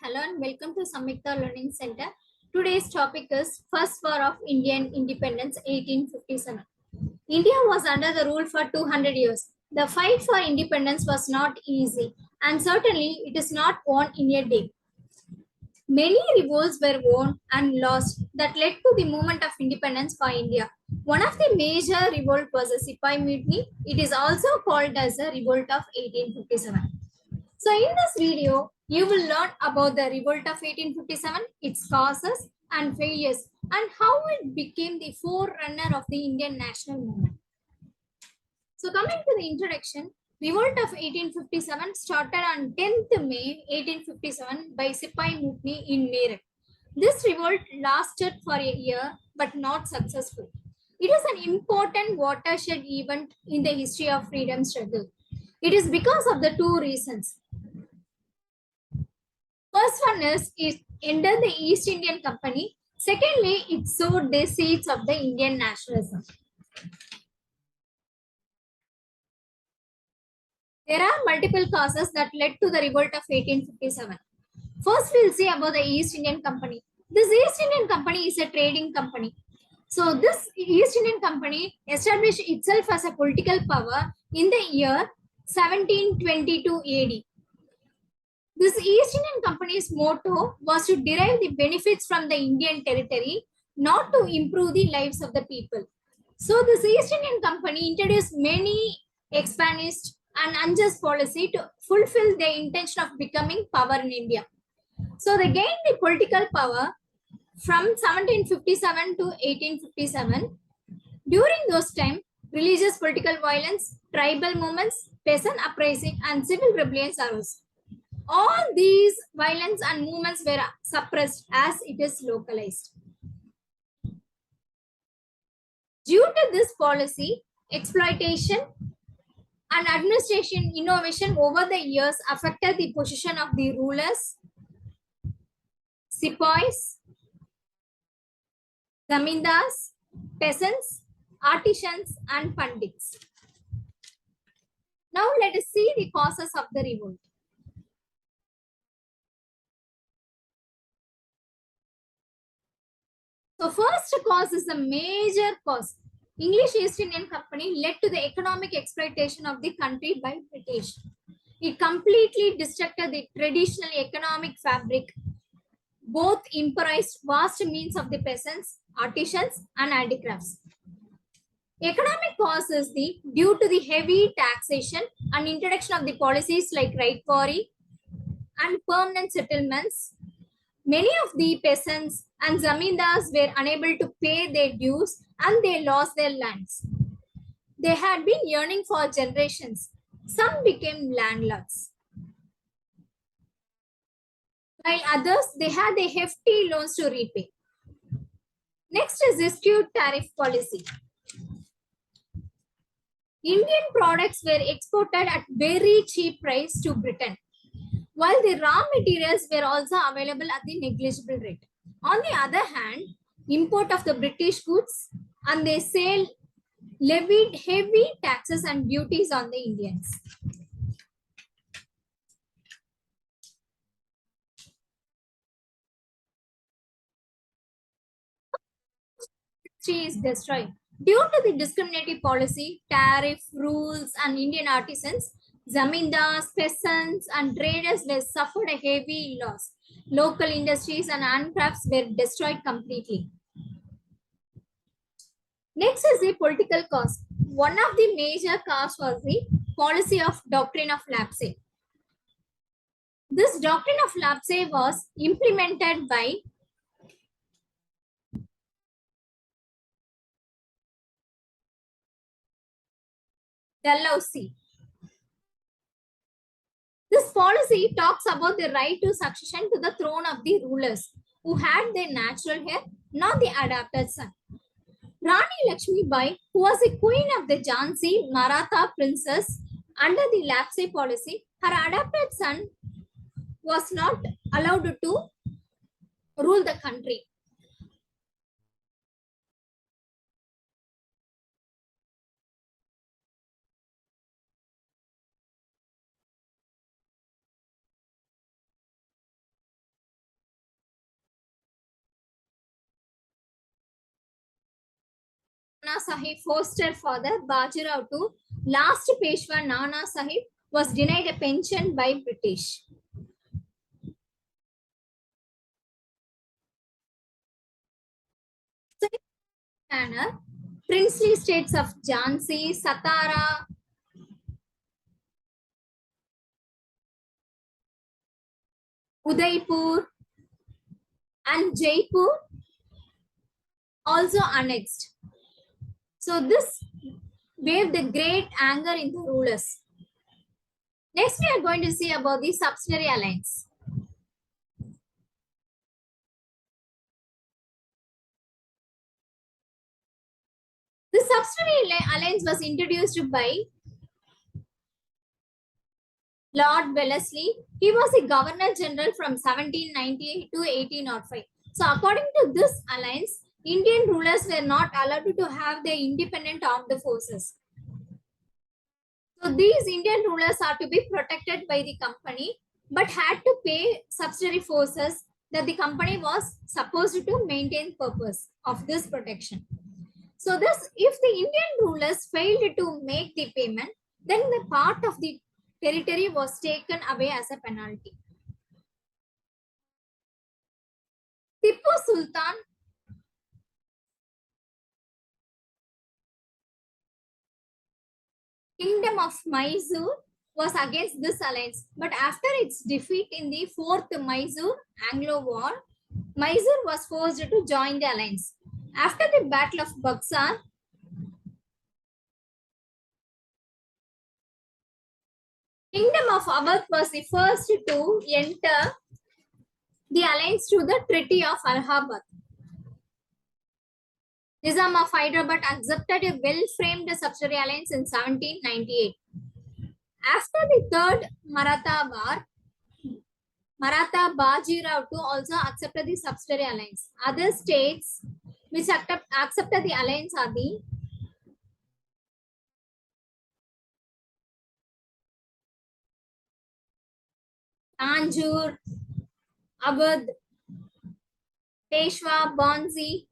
Hello and welcome to Samyukta Learning Center. Today's topic is First War of Indian Independence 1857. India was under the rule for 200 years. The fight for independence was not easy and certainly it is not won in a day. Many revolts were won and lost that led to the movement of independence for India. One of the major revolt was the Sipai Mutiny. It is also called as the Revolt of 1857. So in this video, you will learn about the Revolt of 1857, its causes and failures, and how it became the forerunner of the Indian national movement. So coming to the introduction, Revolt of 1857 started on 10th May 1857 by Sipai Mutiny in Meerut. This revolt lasted for a year but not successful. It is an important watershed event in the history of freedom struggle. It is because of the two reasons. First one is it ended the East Indian Company. Secondly, it sowed the seeds of the Indian nationalism. There are multiple causes that led to the revolt of 1857. First, we'll see about the East Indian Company. This East Indian Company is a trading company. So this East Indian Company established itself as a political power in the year 1722 AD. This East Indian Company's motto was to derive the benefits from the Indian territory, not to improve the lives of the people. So this East Indian Company introduced many expansionist and unjust policy to fulfill their intention of becoming power in India. So they gained the political power from 1757 to 1857. During those times, religious political violence, tribal movements, peasant uprising, and civil rebellions arose. All these violence and movements were suppressed as it is localized. Due to this policy, exploitation and administration innovation over the years affected the position of the rulers, sepoys, zamindars, peasants, artisans, and pandits. Now let us see the causes of the revolt. So first cause is a major cause. English East Indian Company led to the economic exploitation of the country by British. It completely destructed the traditional economic fabric. Both improvised vast means of the peasants, artisans, and handicrafts. Economic cause is due to the heavy taxation and introduction of the policies like right quarry and permanent settlements. Many of the peasants and zamindars were unable to pay their dues and they lost their lands. They had been yearning for generations. Some became landlords. While others, they had a hefty loans to repay. Next is skewed tariff policy. Indian products were exported at very cheap price to Britain, while the raw materials were also available at the negligible rate. On the other hand, import of the British goods and their sale levied heavy taxes and duties on the Indians. Industry is destroyed. Due to the discriminatory policy, tariff, rules, and Indian artisans, zamindars, peasants, and traders were suffered a heavy loss. Local industries and handcrafts were destroyed completely. Next is the political cause. One of the major causes was the policy of doctrine of lapse. This doctrine of lapse was implemented by Dalhousie. This policy talks about the right to succession to the throne of the rulers who had their natural heir, not the adopted son. Rani Lakshmi Bai, who was the queen of the Jhansi Maratha princess under the lapse policy, her adopted son was not allowed to rule the country. Nana Sahib forced her father Bajirao to last Peshwa Nana Sahib was denied a pension by British. So in this manner, princely states of Jhansi, Satara, Udaipur, and Jaipur also annexed. So this waved the great anger in the rulers. Next, we are going to see about the subsidiary alliance. The subsidiary alliance was introduced by Lord Wellesley. He was the Governor General from 1798 to 1805. So, according to this alliance, Indian rulers were not allowed to have their independent armed forces. So, these Indian rulers are to be protected by the company but had to pay subsidiary forces that the company was supposed to maintain purpose of this protection. So this, if the Indian rulers failed to make the payment, then the part of the territory was taken away as a penalty. Tipu Sultan Kingdom of Mysore was against this alliance, but after its defeat in the Fourth Mysore Anglo War, Mysore was forced to join the alliance. After the Battle of Buxar, Kingdom of Awadh was the first to enter the alliance through the Treaty of Allahabad. Nizam of Hyderabad accepted a well-framed subsidiary alliance in 1798. After the Third Maratha War, Maratha Bajirao too also accepted the subsidiary alliance. Other states which accepted the alliance are the Tanjore, Awadh, Peshwa, Bonzi.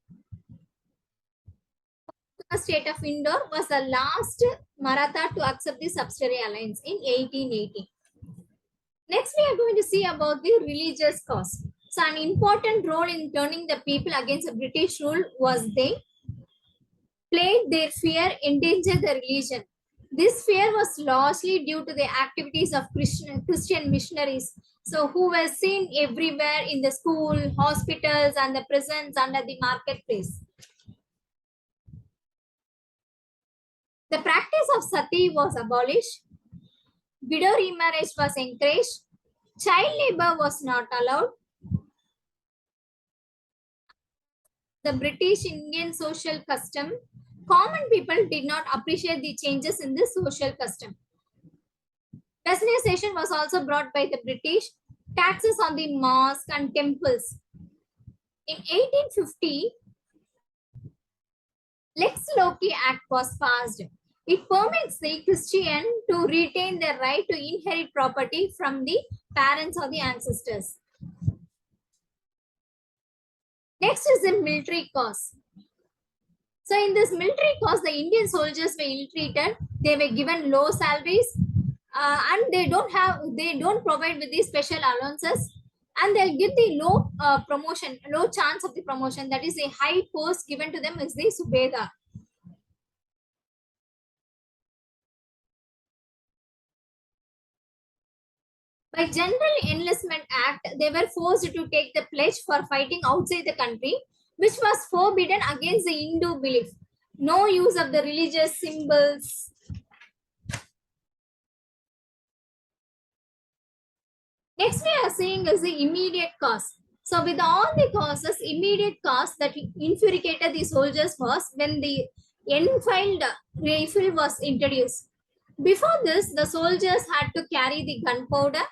The state of Indore was the last Maratha to accept the subsidiary alliance in 1880. Next, we are going to see about the religious cause. So, an important role in turning the people against the British rule was they played their fear endanger the religion. This fear was largely due to the activities of Christian missionaries, so who were seen everywhere in the school, hospitals, and the prisons under the marketplace. The practice of sati was abolished, widow remarriage was encouraged, child labor was not allowed. The British Indian social custom, common people did not appreciate the changes in this social custom. Westernization was also brought by the British, taxes on the mosque and temples. In 1850, Lex Loci Act was passed. It permits the Christian to retain their right to inherit property from the parents or the ancestors. Next is the military cause. So in this military cause, the Indian soldiers were ill-treated. They were given low salaries, and they don't provide with these special allowances, and they'll give the low promotion, low chance of the promotion. That is a high post given to them is the Subedar. By General Enlistment Act, they were forced to take the pledge for fighting outside the country, which was forbidden against the Hindu belief. No use of the religious symbols. Next, we are seeing is the immediate cause. So, with all the causes, immediate cause that infuriated the soldiers was when the Enfield rifle was introduced. Before this, the soldiers had to carry the gunpowder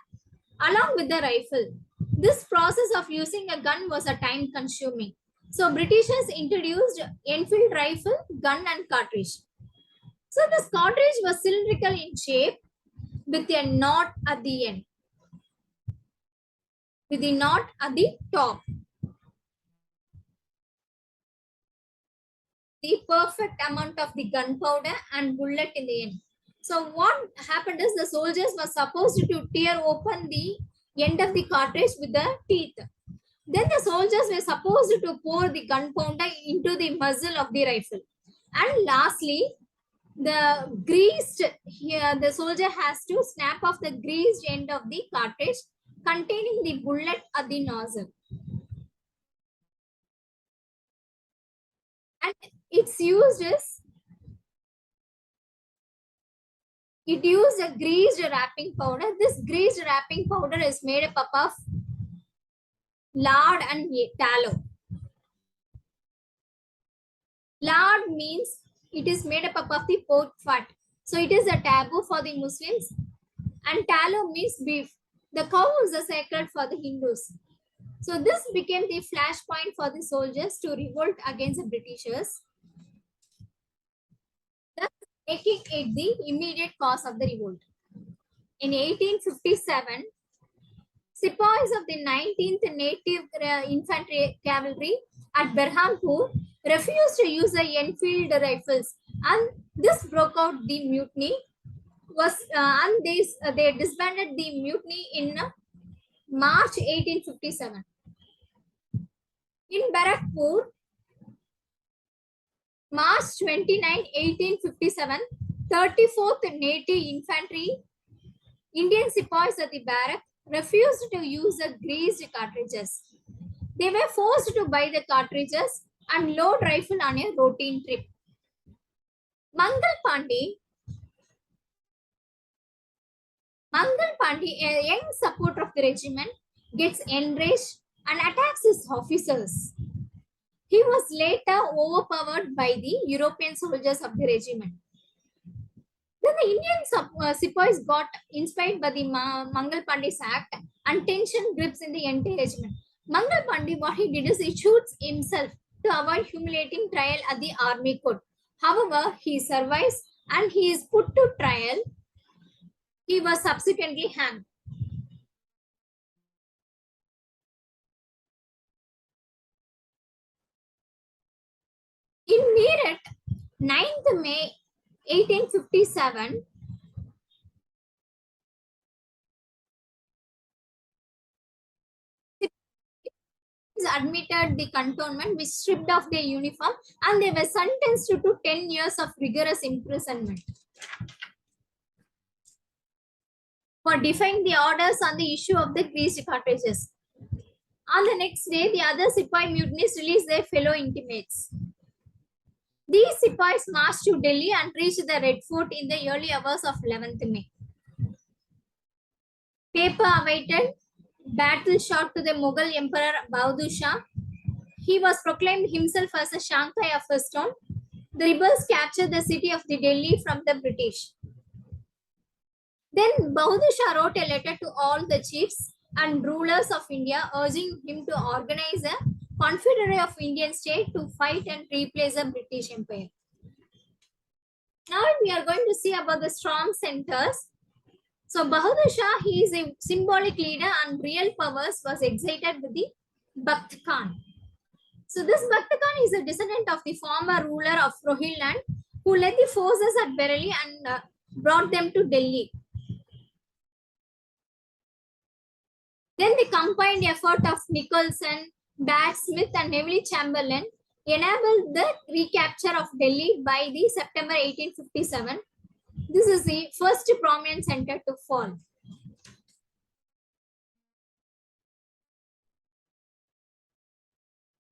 along with the rifle. This process of using a gun was a time consuming. So, Britishers introduced Enfield rifle, gun, and cartridge. So, this cartridge was cylindrical in shape with a knot at the end, with the knot at the top. the perfect amount of the gunpowder and bullet in the end. So what happened is the soldiers were supposed to tear open the end of the cartridge with the teeth. Then the soldiers were supposed to pour the gunpowder into the muzzle of the rifle. And lastly, the soldier has to snap off the greased end of the cartridge containing the bullet at the nozzle. And it's used as it used a greased wrapping powder. This greased wrapping powder is made up of lard and tallow. Lard means it is made up of the pork fat. So it is a taboo for the Muslims. And tallow means beef. The cow is a sacred for the Hindus. So this became the flashpoint for the soldiers to revolt against the Britishers, thus making it the immediate cause of the revolt. In 1857, sepoys of the 19th Native Infantry Cavalry at Berhampur refused to use the Enfield rifles, and this broke out the mutiny. And they disbanded the mutiny in March 1857. In Barakpur, March 29, 1857, 34th Native Infantry Indian sepoys at the barrack refused to use the greased cartridges. They were forced to buy the cartridges and load rifle on a routine trip. Mangal Pandey, a young supporter of the regiment, gets enraged and attacks his officers. He was later overpowered by the European soldiers of the regiment. Then the Indian sepoys got inspired by the Mangal Pandey's act and tension grips in the entire regiment. Mangal Pandey, what he did is he shoots himself to avoid humiliating trial at the army court. However, he survives and he is put to trial. He was subsequently hanged. In Meerut, 9th May 1857, admitted the cantonment, which stripped off their uniform, and they were sentenced to 10 years of rigorous imprisonment for defying the orders on the issue of the greased cartridges. On the next day, the other Sepoy mutinies released their fellow intimates. These Sepoys marched to Delhi and reached the Red Fort in the early hours of 11th May. Paper awaited battle shot to the Mughal Emperor Bahadur Shah. He was proclaimed himself as a Shanghai of a stone. The rebels captured the city of the Delhi from the British. Then Bahadur Shah wrote a letter to all the chiefs and rulers of India urging him to organize a confederation of Indian state to fight and replace the British Empire. Now we are going to see about the strong centers. So Bahadur Shah, he is a symbolic leader and real powers was excited with the Bakht Khan. So this Bakht Khan is a descendant of the former ruler of Rohilland who led the forces at Bareilly and brought them to Delhi. Then the combined effort of Nicholson, Bat Smith and Neville Chamberlain enabled the recapture of Delhi by the September 1857. This is the first prominent center to fall.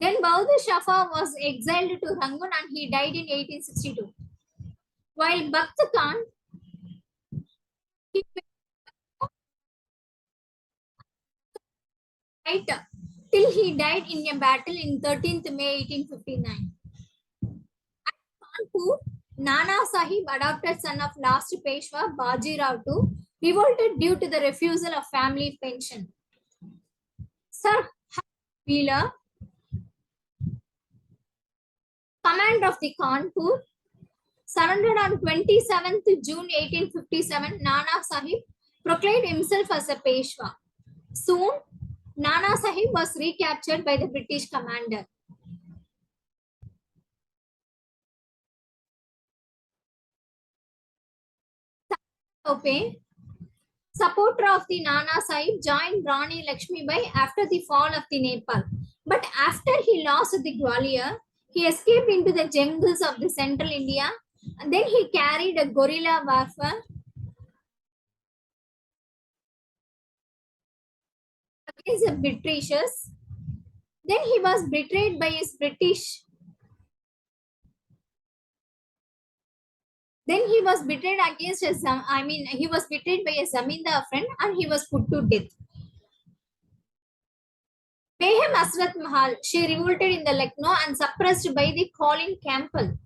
Then Bahadur Shah was exiled to Rangoon and he died in 1862. While Bakht Khan, he died till he died in a battle in 13th May 1859. At Kanpur, Nana Sahib, adopted son of last Peshwa Baji Rao II, revolted due to the refusal of family pension. Sir Wheeler, commander of the Kanpur, surrendered on 27th June 1857. Nana Sahib proclaimed himself as a Peshwa. Soon, Nana Sahib was recaptured by the British commander. Tope, supporter of the Nana Sahib, joined Rani Lakshmibai after the fall of the Nepal. But after he lost the Gwalior, he escaped into the jungles of the central India. And then he carried a guerrilla warfare against the Britishers. Then he was betrayed by his British. Then he was betrayed against his. He was betrayed by a Zamindar friend, and he was put to death. Beham Asrat Mahal, she revolted in the Lucknow and suppressed by the Colin Campbell.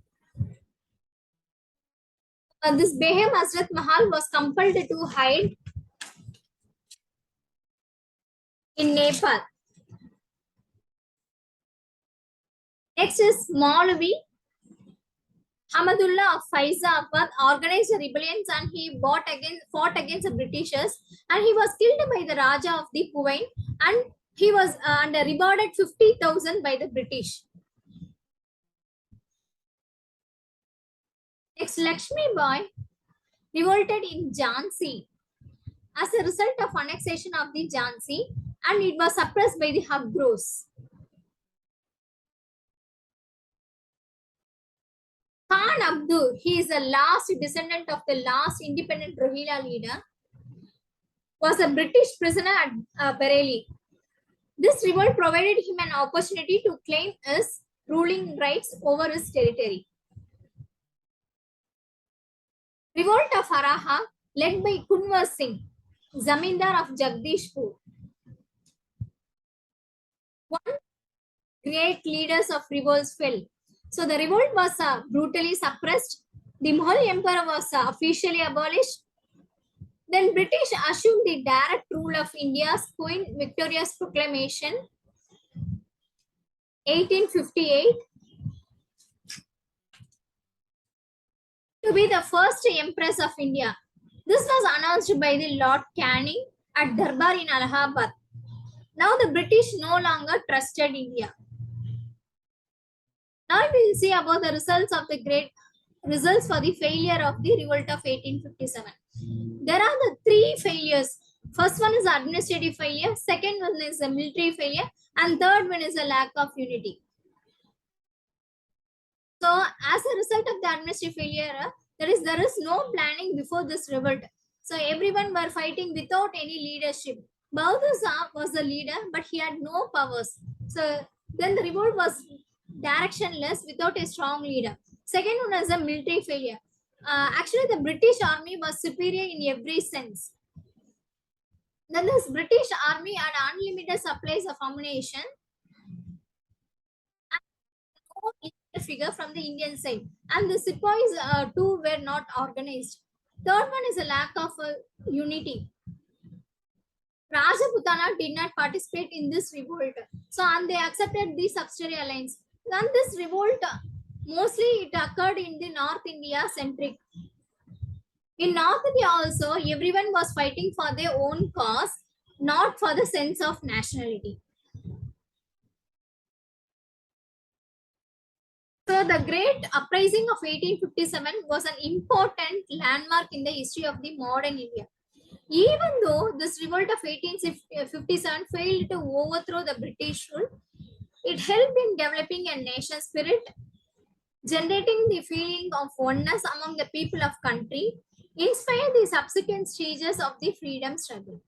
This Beham Asrat Mahal was compelled to hide in Nepal. Next is Maulavi Hamadullah of Faizabad organized rebellions and he fought against the Britishers and he was killed by the Raja of the Puvain and he was rewarded 50,000 by the British. Next, Lakshmi Bai revolted in Jhansi as a result of annexation of the Jhansi and it was suppressed by the Hagros. Khan Abdur, he is the last descendant of the last independent Rohilla leader, was a British prisoner at Bareilly. This revolt provided him an opportunity to claim his ruling rights over his territory. Revolt of Haraha, led by Kunwar Singh, Zamindar of Jagdishpur. One great leaders of revolts fell. So the revolt was brutally suppressed. The Mughal Empire was officially abolished. Then British assumed the direct rule of India's Queen Victoria's proclamation, 1858, to be the first Empress of India. This was announced by the Lord Canning at Darbar in Allahabad. Now the British no longer trusted India. Now we will see about the results for the failure of the revolt of 1857. There are the three failures. First one is administrative failure, second one is a military failure, and third one is a lack of unity. So as a result of the administrative failure, there is no planning before this revolt. So everyone were fighting without any leadership. Bahadur Shah was the leader, but he had no powers. So then the revolt was directionless without a strong leader. Second one is a military failure. Actually, the British army was superior in every sense. Then this British army had unlimited supplies of ammunition and no figure from the Indian side. And the sepoys too were not organized. Third one is a lack of unity. Rajputana did not participate in this revolt. So, and they accepted the subsidiary alliance. Then this revolt, mostly it occurred in the North India centric. In North India also, everyone was fighting for their own cause, not for the sense of nationality. So the Great Uprising of 1857 was an important landmark in the history of the modern India. Even though this revolt of 1857 failed to overthrow the British rule, it helped in developing a nation spirit, generating the feeling of oneness among the people of country, inspired the subsequent stages of the freedom struggle.